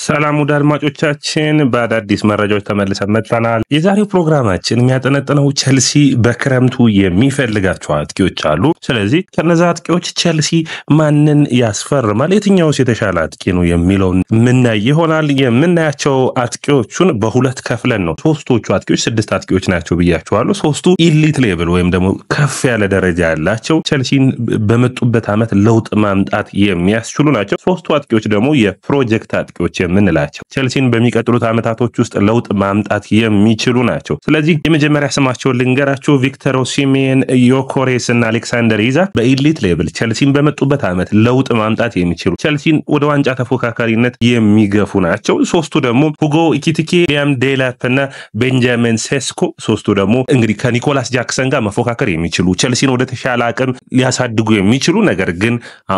ሰላም ውድ አድማጮቻችን በአዳዲስ መረጃዎች ተመልሰን መጥተናል። የዛሬው ፕሮግራማችን የሚያጠነጥነው ቸልሲ በክረምቱ የሚፈልጋቸው አጥቂዎች አሉ። ስለዚህ ከነዛ አጥቂዎች ቸልሲ ማንን ያስፈርማል፣ የትኛውስ የተሻለ አጥቂ ነው የሚለውን ምናይ ይሆናል። የምናያቸው አጥቂዎቹን በሁለት ከፍለን ነው። ሶስቶቹ አጥቂዎች 6 አጥቂዎች ናቸው ብያቸዋለሁ። ሶስቱ ኢሊት ሌቭል ወይም ደግሞ ከፍ ያለ ደረጃ ያላቸው ቸልሲን በመጡበት ዓመት ለውጥ ማምጣት የሚያስችሉ ናቸው። ሶስቱ አጥቂዎች ደግሞ የፕሮጀክት አጥቂዎች የምንላቸው ቸልሲን በሚቀጥሉት ዓመታቶች ውስጥ ለውጥ ማምጣት የሚችሉ ናቸው። ስለዚህ የመጀመሪያ ስማቸውን ልንገራችሁ። ቪክተር ኦሲሜን፣ ዮኮሬስ እና አሌክሳንደር ኢዛክ በኢሊት ሌቭል ቸልሲን በመጡበት ዓመት ለውጥ ማምጣት የሚችሉ ቸልሲን ወደ ዋንጫ ተፎካካሪነት የሚገፉ ናቸው። ሶስቱ ደግሞ ሁጎ ኢኪቲኬ፣ ሊያም ዴላፕ እና ቤንጃሚን ሴስኮ። ሶስቱ ደግሞ እንግዲህ ከኒኮላስ ጃክሰን ጋር መፎካከር የሚችሉ ቸልሲን ወደ ተሻለ አቅም ሊያሳድጉ የሚችሉ ነገር ግን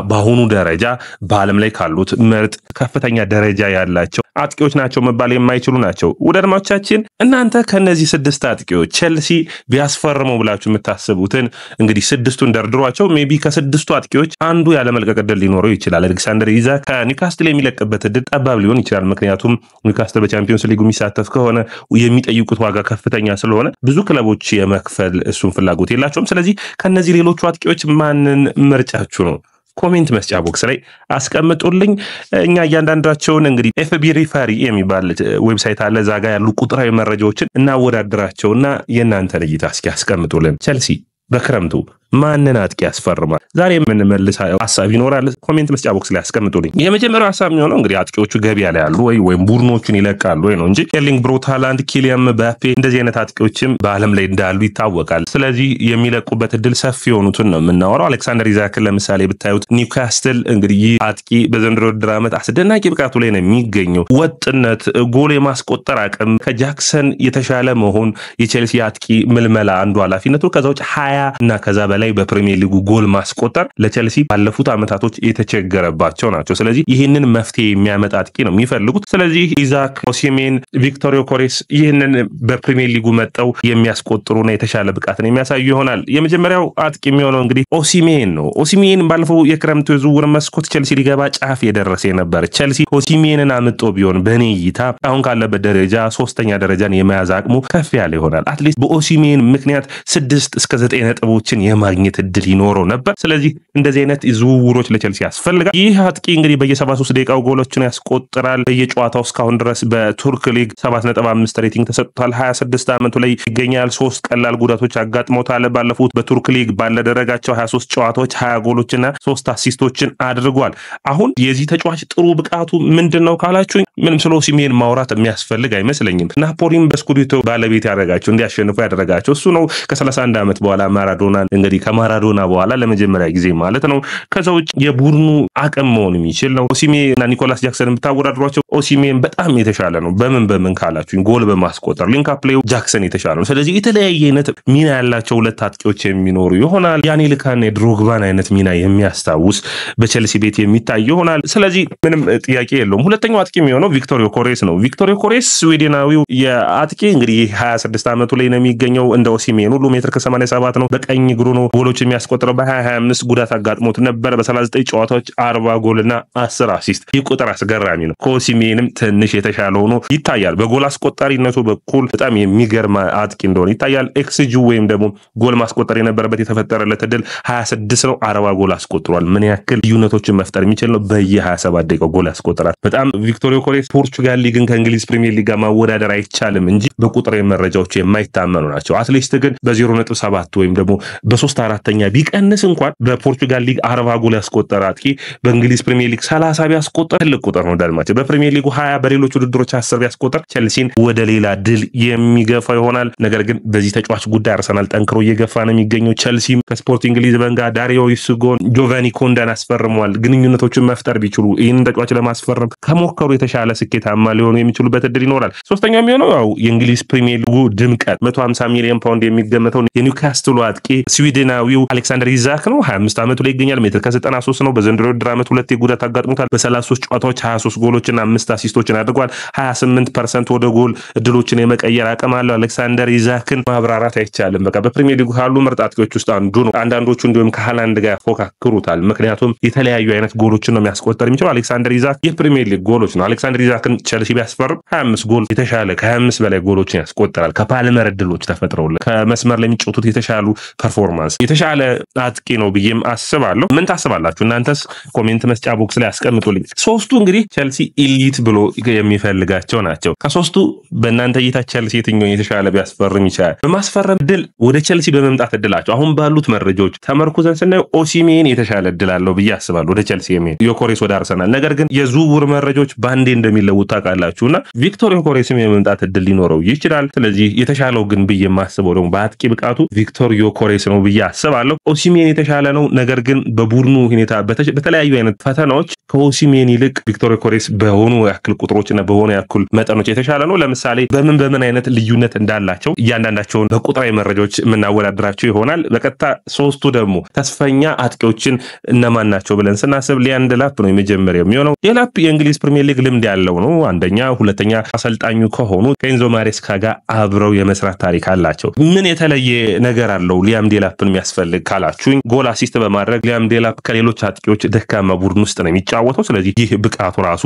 በአሁኑ ደረጃ በዓለም ላይ ካሉት ምርጥ ከፍተኛ ደረጃ ያላቸው አጥቂዎች ናቸው መባል የማይችሉ ናቸው። ወደ አድማጮቻችን እናንተ ከነዚህ 6 አጥቂዎች ቸልሲ ቢያስፈርመው ብላችሁ የምታስቡትን እንግዲህ 6ቱን ደርድሯቸው። ሜቢ ከ6ቱ አጥቂዎች አንዱ ያለ መልቀቅ ዕድል ሊኖረው ይችላል። አሌክሳንደር ኢዛክ ከኒውካስትል የሚለቅበት ዕድል ጠባብ ሊሆን ይችላል። ምክንያቱም ኒውካስትል በቻምፒዮንስ ሊግ የሚሳተፍ ከሆነ የሚጠይቁት ዋጋ ከፍተኛ ስለሆነ ብዙ ክለቦች የመክፈል እሱን ፍላጎት የላቸውም። ስለዚህ ከነዚህ ሌሎቹ አጥቂዎች ማንን ምርጫችሁ ነው? ኮሜንት መስጫ ቦክስ ላይ አስቀምጡልኝ። እኛ እያንዳንዳቸውን እንግዲህ ኤፍቢ ሪፈሪ የሚባል ዌብሳይት አለ። እዛ ጋር ያሉ ቁጥራዊ መረጃዎችን እናወዳድራቸውና የእናንተ እይታ እስኪ አስቀምጡልን። ቸልሲ በክረምቱ ማንን አጥቂ ያስፈርማል? ዛሬ የምንመልሰው ሐሳብ ይኖራል። ኮሜንት መስጫ ቦክስ ላይ አስቀምጡልኝ። የመጀመሪያው ሐሳብ የሚሆነው እንግዲህ አጥቂዎቹ ገበያ ላይ ያሉ ወይም ቡድኖቹን ይለቃሉ ወይ ነው እንጂ ኤርሊንግ ብሮት ሃላንድ፣ ኪሊያን ምባፔ እንደዚህ አይነት አጥቂዎችም በዓለም ላይ እንዳሉ ይታወቃል። ስለዚህ የሚለቁበት እድል ሰፊ የሆኑትን ነው የምናወራው። አሌክሳንደር ኢዛክን ለምሳሌ ብታዩት ኒውካስትል እንግዲህ ይህ አጥቂ በዘንድሮ ውድድር ዓመት አስደናቂ ብቃቱ ላይ ነው የሚገኘው። ወጥነት፣ ጎል የማስቆጠር አቅም ከጃክሰን የተሻለ መሆን የቸልሲ አጥቂ ምልመላ አንዱ ኃላፊነቱ። ከዛ ውጭ 20 እና ከዛ በላይ በፕሪሚየር ሊጉ ጎል ማስቆጠር ለቸልሲ ባለፉት ዓመታቶች የተቸገረባቸው ናቸው። ስለዚህ ይህንን መፍትሄ የሚያመጣ አጥቂ ነው የሚፈልጉት። ስለዚህ ኢዛክ፣ ኦሲሜን፣ ቪክቶር ዮኮሬስ ይህንን በፕሪሚየር ሊጉ መጠው የሚያስቆጥሩና የተሻለ ብቃትን የሚያሳዩ ይሆናል። የመጀመሪያው አጥቂ የሚሆነው እንግዲህ ኦሲሜን ነው። ኦሲሜን ባለፈው የክረምቱ የዝውውር መስኮት ቸልሲ ሊገባ ጫፍ የደረሰ ነበር። ቸልሲ ኦሲሜንን አምጦ ቢሆን በኔ እይታ አሁን ካለበት ደረጃ 3ኛ ደረጃን የመያዝ አቅሙ ከፍ ያለ ይሆናል። አትሊስት በኦሲሜን ምክንያት 6 እስከ 9 ነጥቦችን የማግኘት እድል ይኖረው ነበር። ስለዚህ እንደዚህ አይነት ዝውውሮች ለቸልሲ ያስፈልጋል። ይህ አጥቂ እንግዲህ በየ73 ደቂቃው ጎሎችን ያስቆጥራል። በየጨዋታው እስካሁን ድረስ በቱርክ ሊግ 7.5 ሬቲንግ ተሰጥቷል። 26 ዓመቱ ላይ ይገኛል። 3 ቀላል ጉዳቶች አጋጥመውታል። ባለፉት በቱርክ ሊግ ባለደረጋቸው 23 ጨዋታዎች 20 ጎሎችና 3 አሲስቶችን አድርጓል። አሁን የዚህ ተጫዋች ጥሩ ብቃቱ ምንድነው ካላችሁኝ ምንም ስለ ኦሲሜን ማውራት የሚያስፈልግ አይመስለኝም። ናፖሊን በስኩዲቶ ባለቤት ያደረጋቸው እንዲያሸንፉ ያደረጋቸው እሱ ነው። ከ31 ዓመት በኋላ ማራዶና እንግዲህ ከማራዶና በኋላ ለመጀመሪያ ጊዜ ማለት ነው። ከዛ ውጭ የቡድኑ አቅም መሆን የሚችል ነው። ኦሲሜን እና ኒኮላስ ጃክሰንን ብታወዳድሯቸው ኦሲሜን በጣም የተሻለ ነው። በምን ካላችሁኝ ጎል በማስቆጠር ሊንክ አፕ ፕሌው ጃክሰን የተሻለ ነው። ስለዚህ የተለያየ አይነት ሚና ያላቸው ሁለት አጥቂዎች የሚኖሩ ይሆናል። ያኔልካና የድሮግባን አይነት ሚና የሚያስታውስ በቸልሲ ቤት የሚታይ ይሆናል። ስለዚህ ምንም ጥያቄ የለውም። ሁለተኛው አጥቂ የሚሆነው ቪክቶር ዮኮሬስ ነው። ቪክቶር ዮኮሬስ ስዊድናዊው የአጥቂ እንግዲህ 26 ዓመቱ ላይ ነው የሚገኘው። እንደ ኦሲሜን ሁሉ 1.87 ነው። በቀኝ እግሩ ነው ጎሎች የሚያስቆጥረው። በ25 ጉዳት አጋጥሞት ነበር። በ39 ጨዋታዎች 40 ጎልና 10 አሲስት። ይህ ቁጥር አስገራሚ ነው። ከኦሲሜንም ትንሽ የተሻለ ሆኖ ይታያል። በጎል አስቆጣሪነቱ በኩል በጣም የሚገርም አጥቂ እንደሆነ ይታያል። ኤክስጂ ወይም ደግሞ ጎል ማስቆጠር የነበረበት የተፈጠረለት እድል 26 ነው። 40 ጎል አስቆጥሯል። ምን ያክል ልዩነቶችን መፍጠር የሚችል ነው። በየ27 ደቂቃው ጎል ያስቆጥራል። በጣም ቪክቶር ዮኮሬስ ፖርቹጋል ሊግን ከእንግሊዝ ፕሪሚየር ሊግ ጋር ማወዳደር አይቻልም እንጂ በቁጥር መረጃዎች የማይታመኑ ናቸው። አትሊስት ግን በ0.7 ወይም ደግሞ በ3/4ኛ ቢቀንስ እንኳን በፖርቹጋል ሊግ 40 ጎል ያስቆጠረ አጥቂ በእንግሊዝ ፕሪሚየር ሊግ 30 ቢያስቆጠር ትልቅ ቁጥር ነው። ዳልማቸው በፕሪሚየር ሊጉ 20 በሌሎች ውድድሮች 10 ቢያስቆጠር ቸልሲን ወደ ሌላ ድል የሚገፋ ይሆናል። ነገር ግን በዚህ ተጫዋች ጉዳይ አርሰናል ጠንክሮ እየገፋ ነው የሚገኘው። ቸልሲ ከስፖርቲንግ ሊዝበን ጋር ዳሪዮ ኢሱጎን፣ ጆቫኒ ኮንዳን አስፈርመዋል። ግንኙነቶችን መፍጠር ቢችሉ ይህንን ተጫዋች ለማስፈረም ከሞከሩ የተሻለ ስኬታማ ሊሆኑ የሚችሉበት እድል ይኖራል። ሶስተኛው የሚሆነው ያው የእንግሊዝ ፕሪሚየር ሊጉ ድምቀት 150 ሚሊዮን ፓውንድ የሚገመተው የኒውካስትሉ አጥቂ ስዊድን ስዊድናዊው አሌክሳንደር ኢዛክ ነው 25 ዓመቱ ላይ ይገኛል ሜትር ከ93 ነው በዘንድሮ ውድድር ዓመት ሁለት የጉዳት አጋጥሞታል በ33 ጨዋታዎች 23 ጎሎችና 5 አሲስቶችን አድርጓል 28% ወደ ጎል እድሎችን የመቀየር አቅም አለው አሌክሳንደር ኢዛክን ማብራራት አይቻልም በቃ በፕሪሚየር ሊጉ ካሉ ምርጥ አጥቂዎች ውስጥ አንዱ ነው አንዳንዶቹ እንዲሁም ከሃላንድ ጋር ፎካክሩታል ምክንያቱም የተለያዩ አይነት ጎሎችን ነው የሚያስቆጥር የሚችለው አሌክሳንደር ኢዛክ የፕሪሚየር ሊግ ጎሎች ነው አሌክሳንደር ኢዛክን ቸልሲ ቢያስፈርም 25 ጎል የተሻለ ከ25 በላይ ጎሎችን ያስቆጥራል ከፓልመር እድሎች ተፈጥረውለት ከመስመር ላይ የሚጫወቱት የተሻሉ ፐርፎርማንስ የተሻለ አጥቂ ነው ብዬም አስባለሁ ምን ታስባላችሁ እናንተስ ኮሜንት መስጫ ቦክስ ላይ አስቀምጡልኝ ሶስቱ እንግዲህ ቸልሲ ኢሊት ብሎ የሚፈልጋቸው ናቸው ከሶስቱ በእናንተ እይታ ቸልሲ የትኛው የተሻለ ቢያስፈርም ይችላል በማስፈረም ድል ወደ ቸልሲ በመምጣት እድላቸው አሁን ባሉት መረጃዎች ተመርኩዘን ስናየው ኦሲሜን የተሻለ እድል አለው ብዬ አስባለሁ ወደ ቸልሲ የሚሄድ ዮኬሬስ ወደ አርሰናል ነገር ግን የዝውውር መረጃዎች ባንዴ እንደሚለውጡ ታውቃላችሁና ቪክቶር ዮኬሬስም የመምጣት እድል ሊኖረው ይችላል ስለዚህ የተሻለው ግን ብዬ የማስበው ደግሞ በአጥቂ ብቃቱ ቪክቶር ዮኬሬስ ነው ብዬ አስባለሁ ኦሲሜን የተሻለ ነው ነገር ግን በቡድኑ ሁኔታ በተለያዩ አይነት ፈተናዎች ከኦሲሜን ይልቅ ቪክቶር ዮኬሬስ በሆኑ ያክል ቁጥሮችና በሆኑ ያክል መጠኖች የተሻለ ነው ለምሳሌ በምን አይነት ልዩነት እንዳላቸው እያንዳንዳቸውን በቁጥራዊ መረጃዎች የምናወዳድራቸው ይሆናል በቀጥታ ሶስቱ ደግሞ ተስፈኛ አጥቂዎችን እነማን ናቸው ብለን ስናስብ ሊያም ዴላፕ ነው የመጀመሪያው የሚሆነው ዴላፕ የእንግሊዝ ፕሪሚየር ሊግ ልምድ ያለው ነው አንደኛ ሁለተኛ አሰልጣኙ ከሆኑ ከኤንዞ ማሬስካ ጋር አብረው የመስራት ታሪክ አላቸው ምን የተለየ ነገር አለው ሊያም ዴላፕን የሚያስፈልግ ካላችሁኝ ጎል አሲስት በማድረግ ሊያም ዴላፕ ከሌሎች አጥቂዎች ደካማ ቡድን ውስጥ ነው የሚጫወተው ስለዚህ ይህ ብቃቱ ራሱ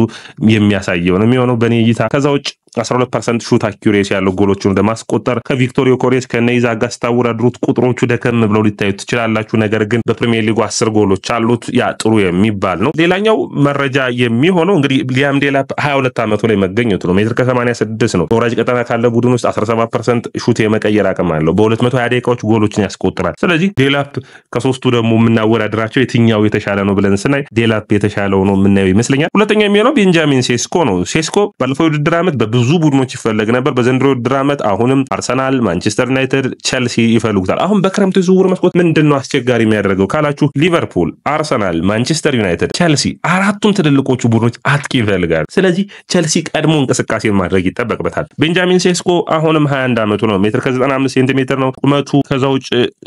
የሚያሳየው ነው የሚሆነው በኔ እይታ ከዛ ውጭ 12% ሹት አኩሬሲ ያለው ጎሎችን ለማስቆጠር ከቪክቶር ዮኬሬስ ከነይዛ ጋር ስታወዳድሩት ቁጥሮቹ ደከም ብለው ሊታዩት ይችላልላችሁ ነገር ግን በፕሪሚየር ሊጉ 10 ጎሎች አሉት ያ ጥሩ የሚባል ነው ሌላኛው መረጃ የሚሆነው እንግዲህ ሊያም ዴላፕ 22 ዓመቱ ላይ መገኘቱ ነው ሜትር ከ86 ነው ወራጅ ቀጠና ካለ ቡድን ውስጥ 17% ሹት የመቀየር አቅም አለው በ220 ደቂቃዎች ጎሎችን ያስቆጥራል ስለዚህ ዴላፕ ከሶስቱ ደግሞ የምናወዳድራቸው የትኛው የተሻለ ነው ብለን ስናይ ዴላፕ የተሻለው ነው የምናየው ይመስለኛል ሁለተኛው የሚሆነው ቤንጃሚን ሴስኮ ነው ሴስኮ ባለፈው ውድድር ዓመት በብዙ ቡድኖች ይፈልግ ነበር በዘንድሮ ውድድር ዓመት አሁንም አርሰናል ማንቸስተር ዩናይትድ ቸልሲ ይፈልጉታል አሁን በክረምቱ ዝውውር መስኮት ምንድነው አስቸጋሪ የሚያደርገው ካላችሁ ሊቨርፑል አርሰናል ማንቸስተር ዩናይትድ ቸልሲ አራቱም ትልልቆቹ ቡድኖች አጥቂ ይፈልጋሉ ስለዚህ ቸልሲ ቀድሞ እንቅስቃሴ ማድረግ ይጠበቅበታል ቤንጃሚን ሴስኮ አሁንም 21 ዓመቱ ነው ሜትር ከ95 ሴንቲሜትር ነው ቁመቱ ከዛው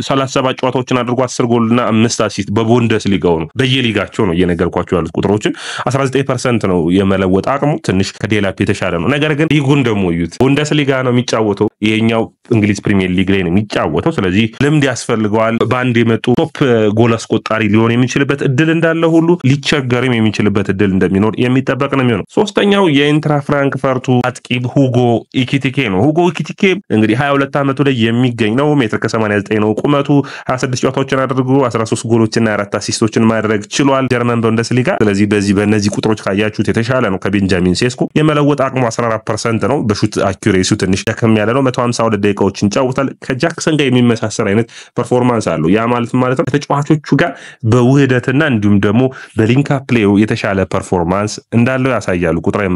37 ጨዋታዎችን አድርጎ 10 ጎልና 5 አሲስት በቡንደስሊጋው ነው በየሊጋቸው ነው እየነገርኳችሁ ያሉት ቁጥሮችን 19% ነው የመለወጥ አቅሙ ትንሽ ከዴላፕ የተሻለ ነው ነገር ግን ሊጉን ደግሞ ይዩት ቡንደስሊጋ ነው የሚጫወተው ይሄኛው እንግሊዝ ፕሪሚየር ሊግ ላይ ነው የሚጫወተው ስለዚህ ልምድ ያስፈልገዋል ባንድ የመጡ ቶፕ ጎል አስቆጣሪ ሊሆን የሚችልበት እድል እንዳለ ሁሉ ሊቸገርም የሚችልበት እድል እንደሚኖር የሚጠበቅ ነው የሚሆነው ሶስተኛው የኢንትራ ፍራንክፈርቱ አጥቂ ሁጎ ኢኪቲኬ ነው ሁጎ ኢኪቲኬ እንግዲህ 22 ዓመቱ ላይ የሚገኝ ነው ሜትር ከ89 ነው ቁመቱ 26 ጨዋታዎችን አድርጎ 13 ጎሎችና 4 አሲስቶችን ማድረግ ችሏል ጀርመን ቡንደስሊጋ ስለዚህ በእነዚህ ቁጥሮች ካያችሁት የተሻለ ነው ከቤንጃሚን ሴስኮ የመለወጥ አቅሙ 14% ነው በሹት አኩሬሲው ትንሽ ደከም ያለ ነው 152 ደቂቃዎችን ይጫወታል ከጃክሰን ጋር የሚመሳሰል አይነት ፐርፎርማንስ አለው ያ ማለት ነው ከተጫዋቾቹ ጋር በውህደትና እንዲሁም ደግሞ በሊንክ አፕ ፕሌው የተሻለ ፐርፎርማንስ እንዳለው ያሳያሉ ቁጥራዊ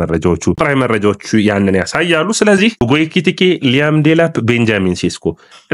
መረጃዎቹ ያንን ያሳያሉ ስለዚህ ሁጎ ኢኪቲኬ ሊያም ዴላፕ ቤንጃሚን ሴስኮ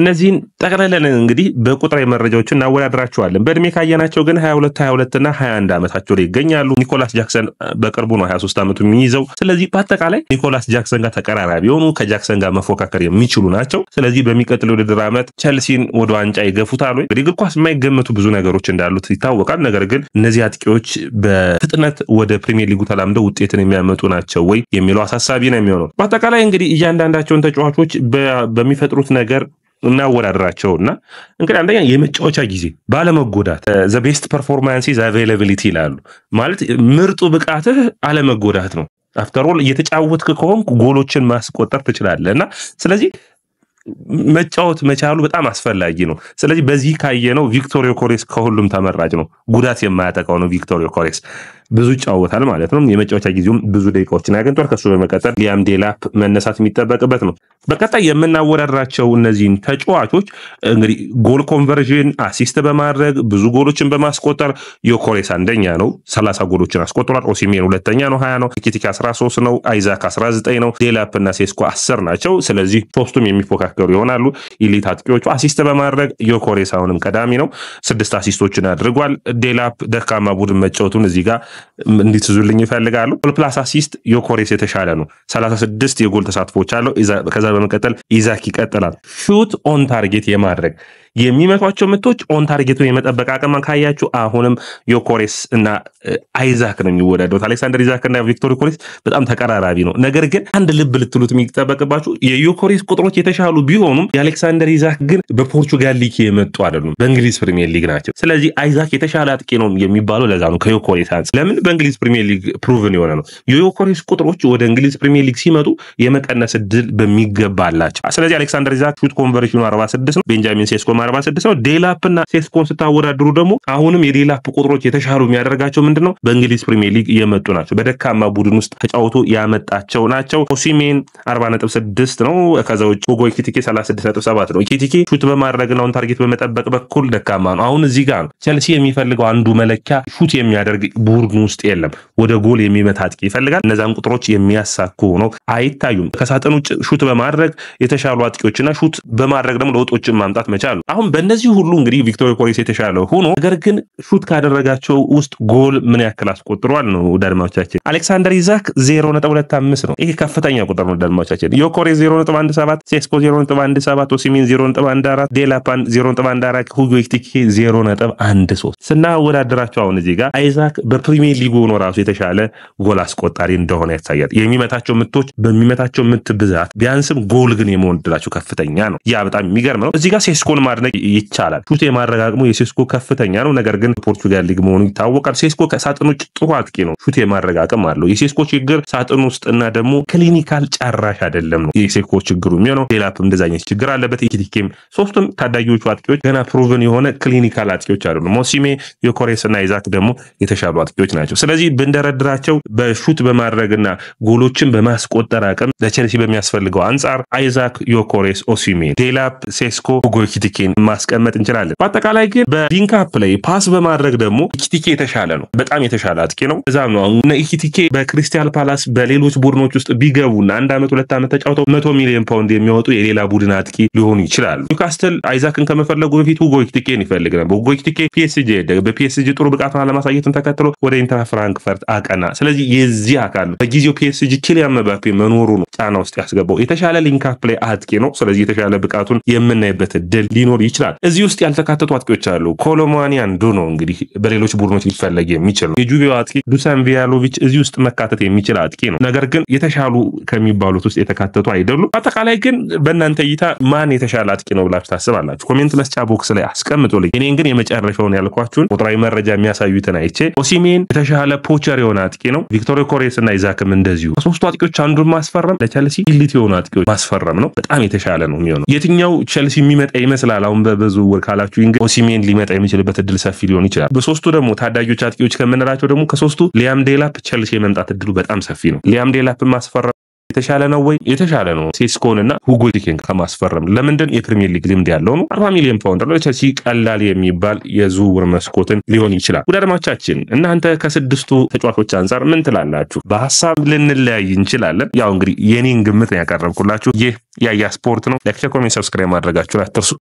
እነዚህን ጠቅላላ እንግዲህ በቁጥራዊ መረጃዎች እናወዳድራቸዋለን በእድሜ ካየናቸው ግን 22 እና 21 ዓመታቸው ላይ ይገኛሉ ኒኮላስ ጃክሰን በቅርቡ ነው 23 ዓመቱ የሚይዘው ስለዚህ በአጠቃላይ ኒኮላስ ጃክሰን ጋር ተቀራራቢ ሆኑ ከጃክሰን ጋር መፎካከር የሚችሉ ናቸው ስለዚህ በሚቀጥለው ውድድር ዓመት ቸልሲን ወደ ዋንጫ ይገፉታል ወይ እንግዲህ እግር ኳስ የማይገመቱ ብዙ ነገሮች እንዳሉት ይታወቃል ነገር ግን እነዚህ አጥቂዎች በፍጥነት ወደ ፕሪሚየር ሊጉ ተላምደው ውጤትን የሚያመጡ ናቸው ወይ የሚለው አሳሳቢ ነው የሚሆነው በአጠቃላይ እንግዲህ እያንዳንዳቸውን ተጫዋቾች በሚፈጥሩት ነገር እናወዳድራቸውና እንግዲህ አንደኛ የመጫወቻ ጊዜ ባለመጎዳት the best performance is availability ይላሉ ማለት ምርጡ ብቃትህ አለመጎዳት ነው አፍተር ኦል እየተጫወትክ ከሆንክ ጎሎችን ማስቆጠር ትችላለህና ስለዚህ መጫወት መቻሉ በጣም አስፈላጊ ነው ስለዚህ በዚህ ካየነው ቪክቶር ዮኬሬስ ከሁሉም ተመራጭ ነው ጉዳት የማያጠቃው ነው ቪክቶር ዮኬሬስ ብዙ ይጫወታል ማለት ነው የመጫወቻ ጊዜውም ብዙ ደቂቃዎችን ያገኝቷል ከሱ በመቀጠል ሊያም ዴላፕ መነሳት የሚጠበቅበት ነው በቀጣይ የምናወዳድራቸው እነዚህን ተጫዋቾች እንግዲህ ጎል ኮንቨርዥን አሲስት በማድረግ ብዙ ጎሎችን በማስቆጠር ዮኬሬስ አንደኛ ነው 30 ጎሎችን አስቆጥሯል ኦሲሜን ሁለተኛ ነው 20 ነው ኢኪቲኬ 13 ነው አይዛክ 19 ነው ዴላፕ እና ሴስኮ 10 ናቸው ስለዚህ ሶስቱም የሚፎካከሩ ይሆናሉ ኢሊት አጥቂዎቹ አሲስት በማድረግ ዮኬሬስ አሁንም ቀዳሚ ነው 6 አሲስቶችን አድርጓል ዴላፕ ደካማ ቡድን መጫወቱን እዚህ ጋር እንዲትዙልኝ ይፈልጋሉ ፕላስ አሲስት ዮኬሬስ የተሻለ ነው 36 የጎል ተሳትፎች አለው ከዛ በመቀጠል ኢዛክ ይቀጥላል ሹት ኦን ታርጌት የማድረግ የሚመቷቸው ምቶች ኦን ታርጌቱን የመጠበቅ አቅም ካያችሁ አሁንም ዮኬሬስ እና አይዛክ ነው የሚወዳደሩት። አሌክሳንደር ኢዛክ እና ቪክቶር ዮኬሬስ በጣም ተቀራራቢ ነው። ነገር ግን አንድ ልብ ልትሉት የሚጠበቅባችሁ የዮኬሬስ ቁጥሮች የተሻሉ ቢሆኑም የአሌክሳንደር ኢዛክ ግን በፖርቹጋል ሊግ የመጡ አይደሉም፣ በእንግሊዝ ፕሪሚየር ሊግ ናቸው። ስለዚህ አይዛክ የተሻለ አጥቂ ነው የሚባለው ለዛ ነው ከዮኬሬስ አንፃር። ለምን በእንግሊዝ ፕሪሚየር ሊግ ፕሩቭን የሆነ ነው። የዮኬሬስ ቁጥሮች ወደ እንግሊዝ ፕሪሚየር ሊግ ሲመጡ የመቀነስ እድል በሚገባ አላቸው። ስለዚህ አሌክሳንደር ኢዛክ ሹት ኮንቨርሽኑ 46 ነው፣ ቤንጃሚን ሴስኮ 46 ነው። ዴላፕ እና ሴስኮን ስታወዳድሩ ደግሞ አሁንም የዴላፕ ቁጥሮች የተሻሉ የሚያደርጋቸው ምንድነው በእንግሊዝ ፕሪሚየር ሊግ የመጡ ናቸው። በደካማ ቡድን ውስጥ ተጫውቶ ያመጣቸው ናቸው። ኦሲሜን 40.6 ነው። ከዛ ውጭ ሁጎ ኤኪቲኬ 36.7 ነው። ኤኪቲኬ ሹት በማድረግ ነው ታርጌት በመጠበቅ በኩል ደካማ ነው። አሁን እዚህ ጋር ነው ቸልሲ የሚፈልገው አንዱ መለኪያ ሹት የሚያደርግ ቡድን ውስጥ የለም። ወደ ጎል የሚመታ አጥቂ ይፈልጋል። እነዛን ቁጥሮች የሚያሳኩ ነው አይታዩም። ከሳጥን ውጭ ሹት በማድረግ የተሻሉ አጥቂዎችና ሹት በማድረግ ደግሞ ለውጦችን ማምጣት መቻሉ። አሁን በእነዚህ ሁሉ እንግዲህ ቪክቶር ዮኬሬስ የተሻለ ሆኖ ነገር ግን ሹት ካደረጋቸው ውስጥ ጎል ምን ያክል አስቆጥሯል ነው ዳድማዎቻችን። አሌክሳንደር ኢዛክ 0.25 ነው። ይሄ ከፍተኛ ቁጥር ነው ዳድማዎቻችን። ዮኬሬስ 0.17፣ ሴስኮ 0.17፣ ኦሲሜን 0.14፣ ዴላፓን 0.14፣ ሁጎ ኤኪቲኬ 0.13 ስናወዳደራቸው አሁን እዚህ ጋር አይዛክ በፕሪሚየር ሊጉ ነው ራሱ የተሻለ ጎል አስቆጣሪ እንደሆነ ያሳያል። የሚመታቸው ምቶች በሚመታቸው ምት ብዛት ቢያንስም ጎል ግን የመሆን ዕድላቸው ከፍተኛ ነው። ያ በጣም የሚገርም ነው። እዚህ ጋር ሴስኮን ማድነቅ ይቻላል። ሹት የማረጋግሙ የሴስኮ ከፍተኛ ነው። ነገር ግን ፖርቹጋል ሊግ መሆኑ ይታወቃል። ሴስኮ ከሳጥን ውጭ ጥሩ አጥቂ ነው። ሹት የማረጋግም አለው። የሴስኮ ችግር ሳጥን ውስጥና ደግሞ ክሊኒካል ጨራሽ አይደለም ነው የሴስኮ ችግሩ የሚሆነው። ሌላም እንደዛ አይነት ችግር አለበት። ኤኪቲኬም ሶስቱም ታዳጊዎቹ አጥቂዎች ገና ፕሩቭን የሆነ ክሊኒካል አጥቂዎች አይደሉም። ኦሲሜ፣ ዮኬሬስ እና አይዛክ ደግሞ የተሻሉ አጥቂዎች ናቸው። ስለዚህ ብንደረድራቸው በሹት በማድረግና ጎሎችን በማስቆጠር አቅም ለቸልሲ በሚያስፈልገው አንጻር አይዛክ፣ ዮኬሬስ፣ ኦሲሜን፣ ዴላፕ፣ ሴስኮ፣ ሁጎ ኤኪቲኬን ማስቀመጥ እንችላለን። በአጠቃላይ ግን በሊንክአፕ ላይ ፓስ በማድረግ ደግሞ ኤኪቲኬ የተሻለ ነው። በጣም የተሻለ አጥቂ ነው። እዛም ነው አሁን ኤኪቲኬ በክሪስታል ፓላስ በሌሎች ቡድኖች ውስጥ ቢገቡና 1 ዓመት 2 ዓመት ተጫውተው 100 ሚሊዮን ፓውንድ የሚያወጡ የሌላ ቡድን አጥቂ ሊሆኑ ይችላሉ። ኒውካስትል አይዛክን ከመፈለጉ በፊት ሁጎ ኤኪቲኬን ይፈልግ ነበር። ሁጎ ኤኪቲኬ ፒኤስጂ በፒኤስጂ ጥሩ ብቃቱን አለማሳየትን ተከትሎ ወደ ኢንተር ፍራንክፈርት አቀና። ስለዚህ የዚህ አካል በጊዜው ፒኤስጂ ኪሊያን ምባፔ መኖሩ ነው ጫና ውስጥ ያስገባው። የተሻለ ሊንክአፕ ላይ አጥቂ ነው። ስለዚህ የተሻለ ብቃቱን የምናይበት እድል ሊኖር ይችላል። እዚህ ውስጥ ያልተካተቱ አጥቂዎች አሉ። ኮሎሙአኒ አንዱ ነው እንግዲህ በሌሎች ቡድኖች ሊፈለግ የሚችል ነው። የጁቬው አጥቂ ዱሳን ቪያሎቪች እዚህ ውስጥ መካተት የሚችል አጥቂ ነው። ነገር ግን የተሻሉ ከሚባሉት ውስጥ የተካተቱ አይደሉም። አጠቃላይ ግን በእናንተ እይታ ማን የተሻለ አጥቂ ነው ብላችሁ ታስባላችሁ? ኮሜንት መስጫ ቦክስ ላይ አስቀምጡልኝ። እኔን ግን የመጨረሻውን ያልኳችሁን ቁጥራዊ መረጃ የሚያሳዩትን አይቼ ኦሲሜን የተሻለ ፖቸር የሆነ አጥቂ ነው። ቪክቶር ዮኬሬስ እና አይዛክም እንደዚሁ። ከሶስቱ አጥቂዎች አንዱን ማስፈረም ለቸልሲ ኢሊት የሆኑ አጥቂዎች ማስፈረም ነው። በጣም የተሻለ ነው የሚሆነው። የትኛው ቸልሲ የሚመጣ ይመስላል አሁን በዝውውር ካላችሁ እንግዲህ ኦሲሜን ሊመጣ የሚችልበት እድል ሰፊ ሊሆን ይችላል። በሶስቱ ደግሞ ታዳጊዎች አጥቂዎች ከምንላቸው ደግሞ ከሶስቱ ሊያም ዴላፕ ቸልሲ የመምጣት እድሉ በጣም ሰፊ ነው። ሊያም ዴላፕ ማስፈረም የተሻለ ነው ወይ? የተሻለ ነው ሴስኮን እና ሁጎ ኤኪቲኬን ከማስፈረም። ለምንድን የፕሪሚየር ሊግ ልምድ ያለው ነው። 40 ሚሊዮን ፓውንድ ነው። ለቸልሲ ቀላል የሚባል የዝውውር መስኮትን ሊሆን ይችላል። ውድ አድማጮቻችን እናንተ ከስድስቱ ተጫዋቾች አንፃር ምን ትላላችሁ? በሐሳብ ልንለያይ እንችላለን። ያው እንግዲህ የኔን ግምት ነው ያቀረብኩላችሁ። ይህ ያያ ስፖርት ነው። ላይክ፣ ኮሜንት፣ ሰብስክራይብ ማድረጋችሁን አትርሱ።